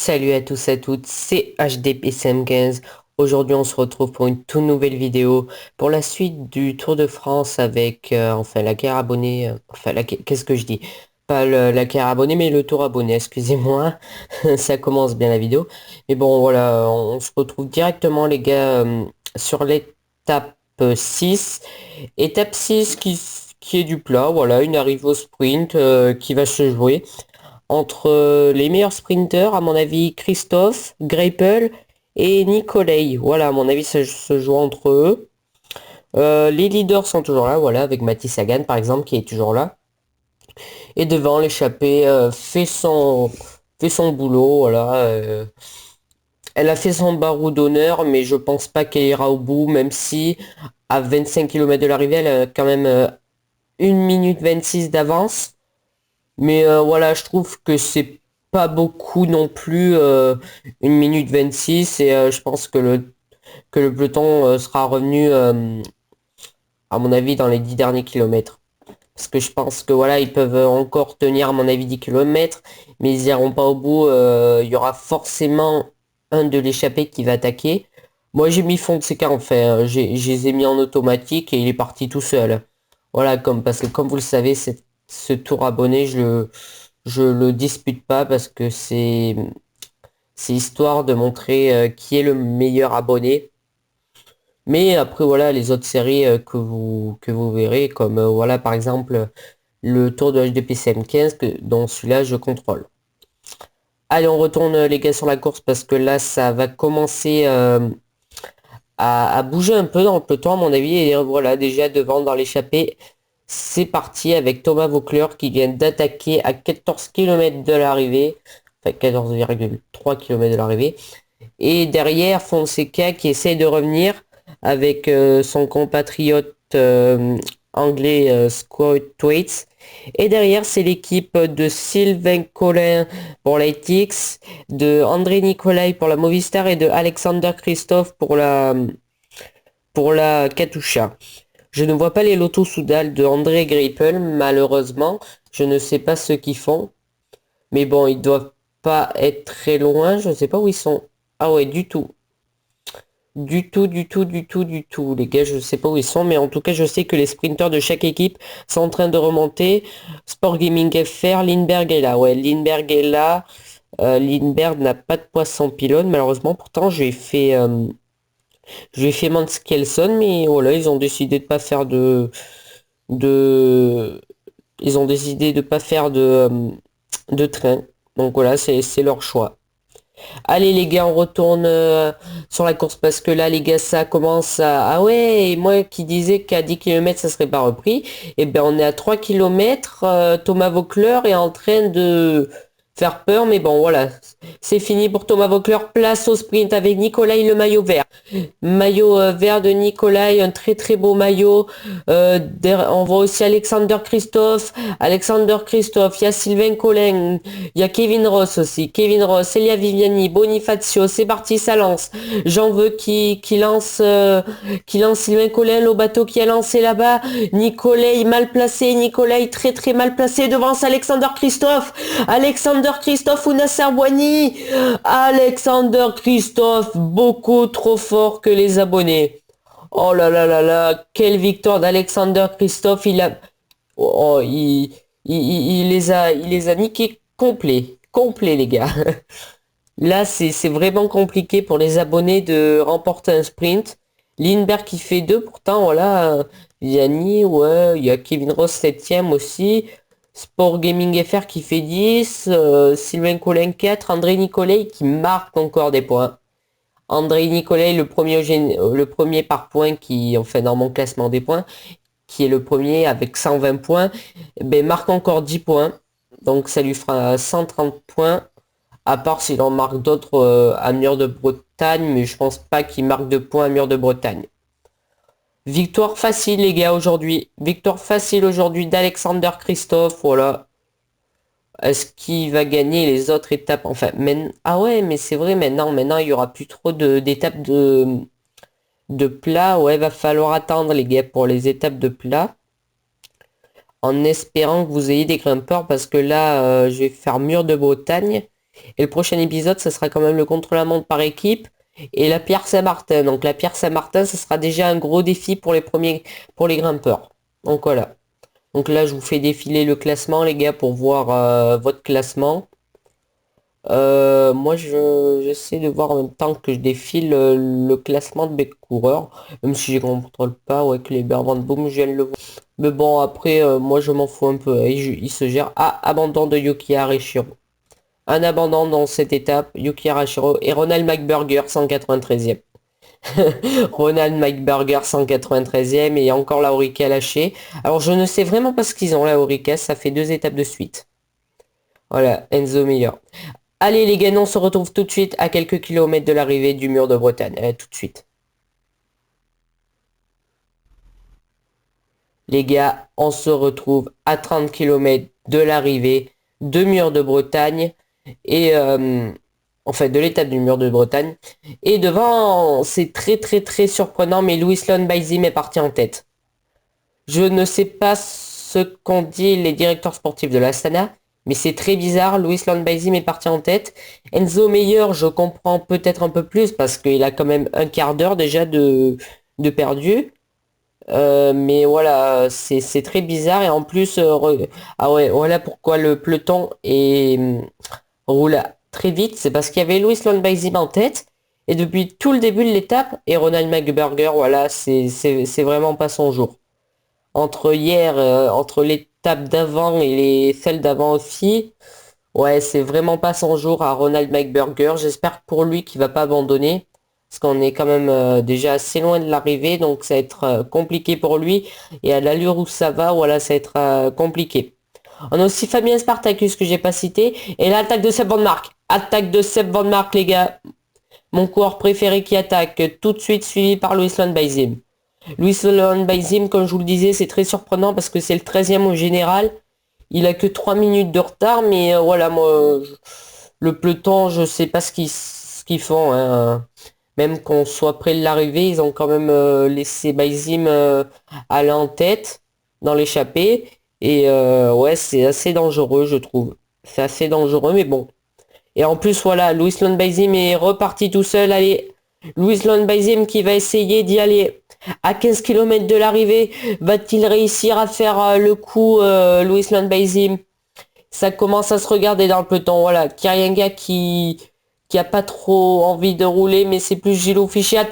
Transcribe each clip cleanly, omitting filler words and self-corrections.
Salut à tous et à toutes, c'est HDPCM15. Aujourd'hui, on se retrouve pour une toute nouvelle vidéo pour la suite du Tour de France avec enfin la guerre abonnée. Qu'est-ce que je dis? Pas la guerre abonnée, mais le Tour abonné, excusez-moi. Ça commence bien la vidéo. Mais bon, voilà, on se retrouve directement, les gars, sur l'étape 6. Étape 6 qui est du plat, voilà, une arrivée au sprint qui va se jouer entre les meilleurs sprinters, à mon avis, Christophe, Greipel et Nicolai. Voilà, à mon avis, ça se joue entre eux. Les leaders sont toujours là, voilà, avec Mathis Sagan, par exemple, qui est toujours là. Et devant, l'échappée fait son boulot, voilà. Elle a fait son barreau d'honneur, mais je pense pas qu'elle ira au bout, même si à 25 km de l'arrivée, elle a quand même 1 minute 26 d'avance. Mais voilà, je trouve que c'est pas beaucoup non plus, 1 minute 26 et je pense que le peloton sera revenu, à mon avis, dans les 10 derniers kilomètres. Parce que je pense que voilà, ils peuvent encore tenir, à mon avis, 10 kilomètres, mais ils iront pas au bout. Il y aura forcément un de l'échappée qui va attaquer. Moi, j'ai mis Fonseca en fait, hein. Je les ai mis en automatique et il est parti tout seul. Voilà, parce que comme vous le savez, ce tour abonné, je le dispute pas parce que c'est histoire de montrer qui est le meilleur abonné. Mais après voilà les autres séries que vous verrez comme voilà par exemple le tour de HDPCM 15 dont celui-là je contrôle. Allez, on retourne les gars sur la course parce que là ça va commencer à bouger un peu dans le peloton à mon avis et voilà déjà devant dans l'échappée. C'est parti avec Thomas Vauclair qui vient d'attaquer à 14 km de l'arrivée. Enfin 14,3 km de l'arrivée. Et derrière Fonseca qui essaye de revenir avec son compatriote anglais Scott Thwaites. Et derrière c'est l'équipe de Sylvain Collin pour la TX, de André Nicolai pour la Movistar et de Alexander Christophe pour la Katusha. Je ne vois pas les lotos Soudal de André Greipel, malheureusement. Je ne sais pas ce qu'ils font. Mais bon, ils doivent pas être très loin. Je ne sais pas où ils sont. Ah ouais, du tout. Du tout. Les gars, je ne sais pas où ils sont. Mais en tout cas, je sais que les sprinters de chaque équipe sont en train de remonter. Sport Gaming FR, Lindbergh est là. Ouais, Lindbergh est là. Lindbergh n'a pas de poisson pylône, malheureusement. Pourtant, je lui ai fait Mans Kelson, mais voilà, ils ont décidé de pas faire de, ils ont décidé de pas faire de train. Donc voilà, c'est leur choix. Allez les gars, on retourne sur la course parce que là les gars ça commence à... Ah ouais, et moi qui disais qu'à 10 km ça serait pas repris, et ben on est à 3 km, Thomas Voeckler est en train de faire peur, mais bon voilà, c'est fini pour Thomas Voeckler, place au sprint avec Nicolai le maillot vert. Maillot vert de Nicolai, un très très beau maillot. On voit aussi Alexander Christophe. Alexander Christophe, il y a Sylvain Collin, il y a Kevin Ross aussi. Kevin Ross, Elia Viviani, Bonifacio, c'est parti, ça lance. J'en veux qui lance Sylvain Collin, le bateau qui a lancé là-bas. Nicolai mal placé, Nicolai très très mal placé devant Alexander Christophe. Alexander Christophe ou Nasser Boigny. Alexander Christophe, beaucoup trop fort que les abonnés. Oh là là là là, quelle victoire d'Alexander Christophe, oh, il les a niqués complet les gars. Là, c'est vraiment compliqué pour les abonnés de remporter un sprint. Lindbergh qui fait 2 pourtant, voilà. Yanni, ouais, il y a Kevin Ross 7ème aussi. Sport Gaming FR qui fait 10. Sylvain Collin 4. André Nicolai qui marque encore des points. André Nicolai, le premier par point qui, enfin, dans mon classement des points, qui est le premier avec 120 points, ben, marque encore 10 points. Donc ça lui fera 130 points. À part s'il en marque d'autres à Mur de Bretagne, mais je pense pas qu'il marque de points à Mur de Bretagne. Victoire facile les gars aujourd'hui. Victoire facile aujourd'hui d'Alexander Christophe, voilà. Est-ce qu'il va gagner les autres étapes? Enfin, ah ouais, mais c'est vrai, maintenant il y aura plus trop d'étapes de plat. Ouais, va falloir attendre les gars pour les étapes de plat. En espérant que vous ayez des grimpeurs parce que là, je vais faire Mur de Bretagne. Et le prochain épisode, ça sera quand même le contre-la-montre par équipe et la Pierre Saint-Martin. Donc la Pierre Saint-Martin, ce sera déjà un gros défi pour les premiers, pour les grimpeurs. Donc voilà. Donc là, je vous fais défiler le classement, les gars, pour voir votre classement. Moi, j'essaie de voir en même temps que je défile le classement de mes coureurs. Même si je contrôle pas, ouais, que les Van Boom, je viens de le voir. Mais bon, après, moi, je m'en fous un peu. Il se gère. Ah, abandon de Yuki Arashiro. Un abandon dans cette étape, Yuki Arashiro et Ronald McBurger, 193e. Ronald McBurger, 193e, et encore la Orica lâchée. Alors, je ne sais vraiment pas ce qu'ils ont, la Orica. Ça fait 2 étapes de suite. Voilà, Enzo Meyer. Allez les gars, on se retrouve tout de suite à quelques kilomètres de l'arrivée du mur de Bretagne. Allez, tout de suite. Les gars, on se retrouve à 30 kilomètres de l'arrivée de mur de Bretagne et en fait de l'étape du mur de Bretagne. Et devant, c'est très très très surprenant, mais Louis Lon Baizim est parti en tête. Je ne sais pas ce qu'ont dit les directeurs sportifs de l'Astana, mais c'est très bizarre. Louis Lon Baizim est parti en tête. Enzo Meyer, je comprends peut-être un peu plus parce qu'il a quand même un quart d'heure déjà de perdu. Mais voilà, c'est très bizarre et en plus, ah ouais, voilà pourquoi le peloton roule très vite, c'est parce qu'il y avait Louis Londbaizim en tête et depuis tout le début de l'étape et Ronald McBurger, voilà, c'est vraiment pas son jour. Entre hier, entre l'étape d'avant et celles d'avant aussi, ouais, c'est vraiment pas son jour à Ronald McBurger. J'espère pour lui qu'il va pas abandonner. Parce qu'on est quand même déjà assez loin de l'arrivée. Donc ça va être compliqué pour lui. Et à l'allure où ça va, voilà, ça va être compliqué. On a aussi Fabien Spartacus que j'ai pas cité. Et l'attaque de Seb Van Mark. Attaque de Seb Van Mark, les gars. Mon coureur préféré qui attaque. Tout de suite suivi par Louis Landbaizim. Louis Landbaizim, comme je vous le disais, c'est très surprenant parce que c'est le 13e au général. Il a que 3 minutes de retard, mais voilà, moi, le peloton, je sais pas ce qu'ils font, hein. Même qu'on soit près de l'arrivée, ils ont quand même laissé Baizim aller en tête dans l'échappée. Et ouais, c'est assez dangereux, je trouve. C'est assez dangereux, mais bon. Et en plus, voilà, Louis Baizim est reparti tout seul. Allez, Louis Baizim qui va essayer d'y aller à 15 km de l'arrivée. Va-t-il réussir à faire le coup, Louis Baizim? Ça commence à se regarder dans le peloton. Voilà, Kirienga qui a pas trop envie de rouler, mais c'est plus Gilles Fichet.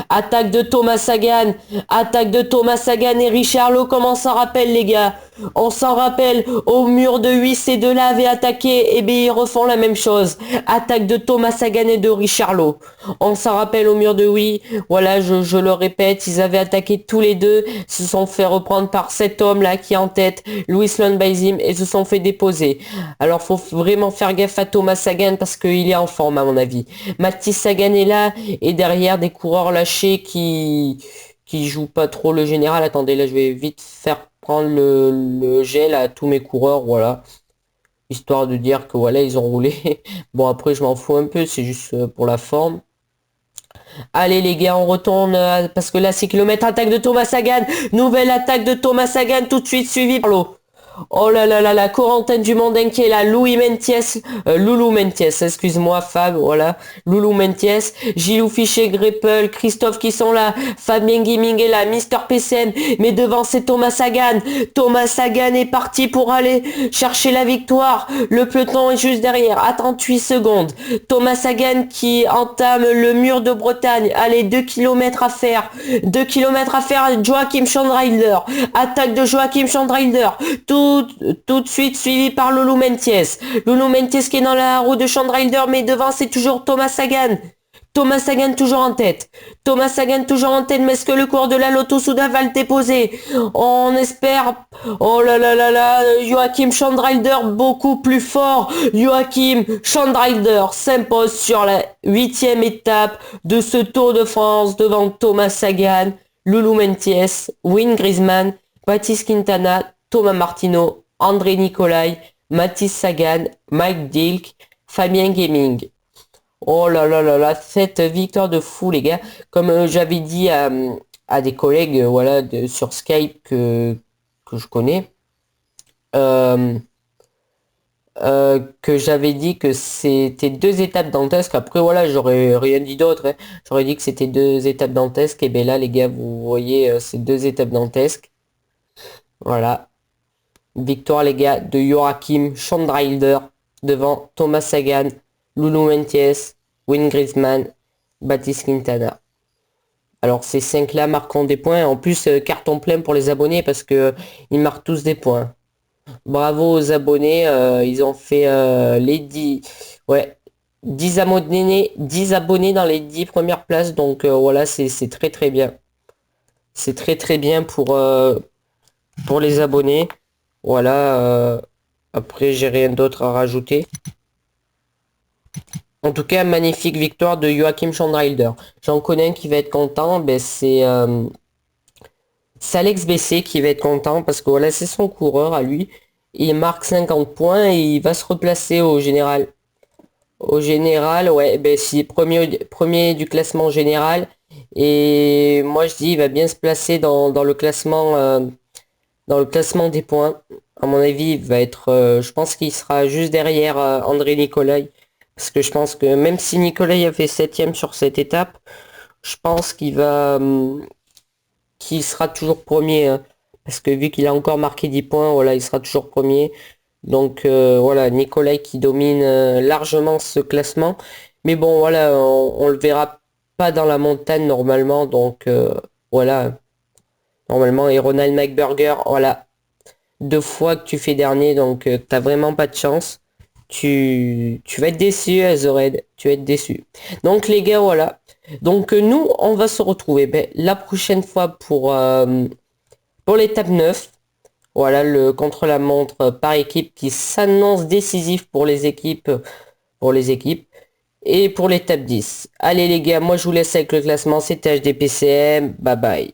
Attaque de Thomas Sagan. Attaque de Thomas Sagan et Richard Lowe, comme on s'en rappelle, les gars. On s'en rappelle, au mur de 8, ces deux-là avaient attaqué, et bien ils refont la même chose. Attaque de Thomas Sagan et de Richard Lowe. On s'en rappelle au mur de 8, voilà, je le répète, ils avaient attaqué tous les deux, se sont fait reprendre par cet homme-là qui est en tête, Louis Lundbaizim, et se sont fait déposer. Alors faut vraiment faire gaffe à Thomas Sagan parce qu'il est en forme à mon avis. Mathis Sagan est là, et derrière des coureurs lâchés qui jouent pas trop le général. Attendez, là je vais vite faire prendre le gel à tous mes coureurs, voilà. Histoire de dire que voilà, ils ont roulé. Bon après je m'en fous un peu, c'est juste pour la forme. Allez les gars, on retourne parce que là 6 km, attaque de Thomas Sagan. Nouvelle attaque de Thomas Sagan tout de suite suivi par l'eau. Oh là là là là, Corentin Dumondin qui est là, Louis Mentiès, Loulou Mentiès, excuse-moi Fab, voilà, Loulou Mentiès, Gilou Fichet, Greppel, Christophe qui sont là, Fabien Guiming est là, Mister PCM, mais devant c'est Thomas Sagan. Thomas Sagan est parti pour aller chercher la victoire, le peloton est juste derrière, à 38 secondes. Thomas Sagan qui entame le mur de Bretagne, allez, 2 km à faire, 2 km à faire, Joachim Schandreider, attaque de Joachim Schandreider, tout de suite suivi par Loulou Mentiès. Loulou Mentiès qui est dans la roue de Schandreider, mais devant c'est toujours Thomas Sagan. Thomas Sagan toujours en tête. Thomas Sagan toujours en tête, mais est-ce que le cours de la Lotto Souda va le déposer? On espère. Oh là là là là, Joachim Schandreider beaucoup plus fort. Joachim Schandreider s'impose sur la 8e étape de ce Tour de France devant Thomas Sagan, Loulou Mentiès, Wayne Griezmann, Baptiste Quintana, Thomas Martino, André Nicolai, Mathis Sagan, Mike Dilk, Fabien Gaming. Oh là là là là, cette victoire de fou les gars. Comme j'avais dit à des collègues voilà, sur Skype que je connais. Euh, que j'avais dit que c'était deux étapes dantesques. Après, voilà, j'aurais rien dit d'autre, hein. J'aurais dit que c'était deux étapes dantesques. Et bien là, les gars, vous voyez, c'est deux étapes dantesques. Voilà. Victoire, les gars, de Joachim Schandrilder devant Thomas Sagan, Loulou Mentiès, Wayne Griezmann, Baptiste Quintana. Alors ces 5 là marqueront des points. En plus, carton plein pour les abonnés parce que ils marquent tous des points. Bravo aux abonnés. Ils ont fait les 10. Ouais. 10 abonnés, 10 abonnés dans les 10 premières places. Donc voilà, c'est très très bien. C'est très très bien pour les abonnés. Voilà. Après, j'ai rien d'autre à rajouter. En tout cas, magnifique victoire de Joachim Schandrilder. J'en connais un qui va être content. Ben, c'est Alex Bessé qui va être content parce que voilà, c'est son coureur à lui. Il marque 50 points et il va se replacer au général. Au général, ouais, ben si premier du classement général. Et moi je dis il va bien se placer dans le classement des points. À mon avis, il va être je pense qu'il sera juste derrière André Nicolai. Parce que je pense que même si Nicolai a fait 7ème sur cette étape, je pense qu'il sera toujours premier, hein. Parce que vu qu'il a encore marqué 10 points, voilà, il sera toujours premier. Donc voilà, Nicolai qui domine largement ce classement. Mais bon, voilà, on le verra pas dans la montagne normalement. Donc voilà, normalement. Et Ronald McBurger, voilà, 2 fois que tu fais dernier, donc t'as vraiment pas de chance. Tu vas être déçu, Azored. Tu vas être déçu. Donc les gars, voilà. Donc nous, on va se retrouver la prochaine fois pour l'étape 9. Voilà, le contre-la-montre par équipe qui s'annonce décisif pour les équipes. Pour les équipes. Et pour l'étape 10. Allez les gars, moi je vous laisse avec le classement. C'était HDPCM. Bye bye.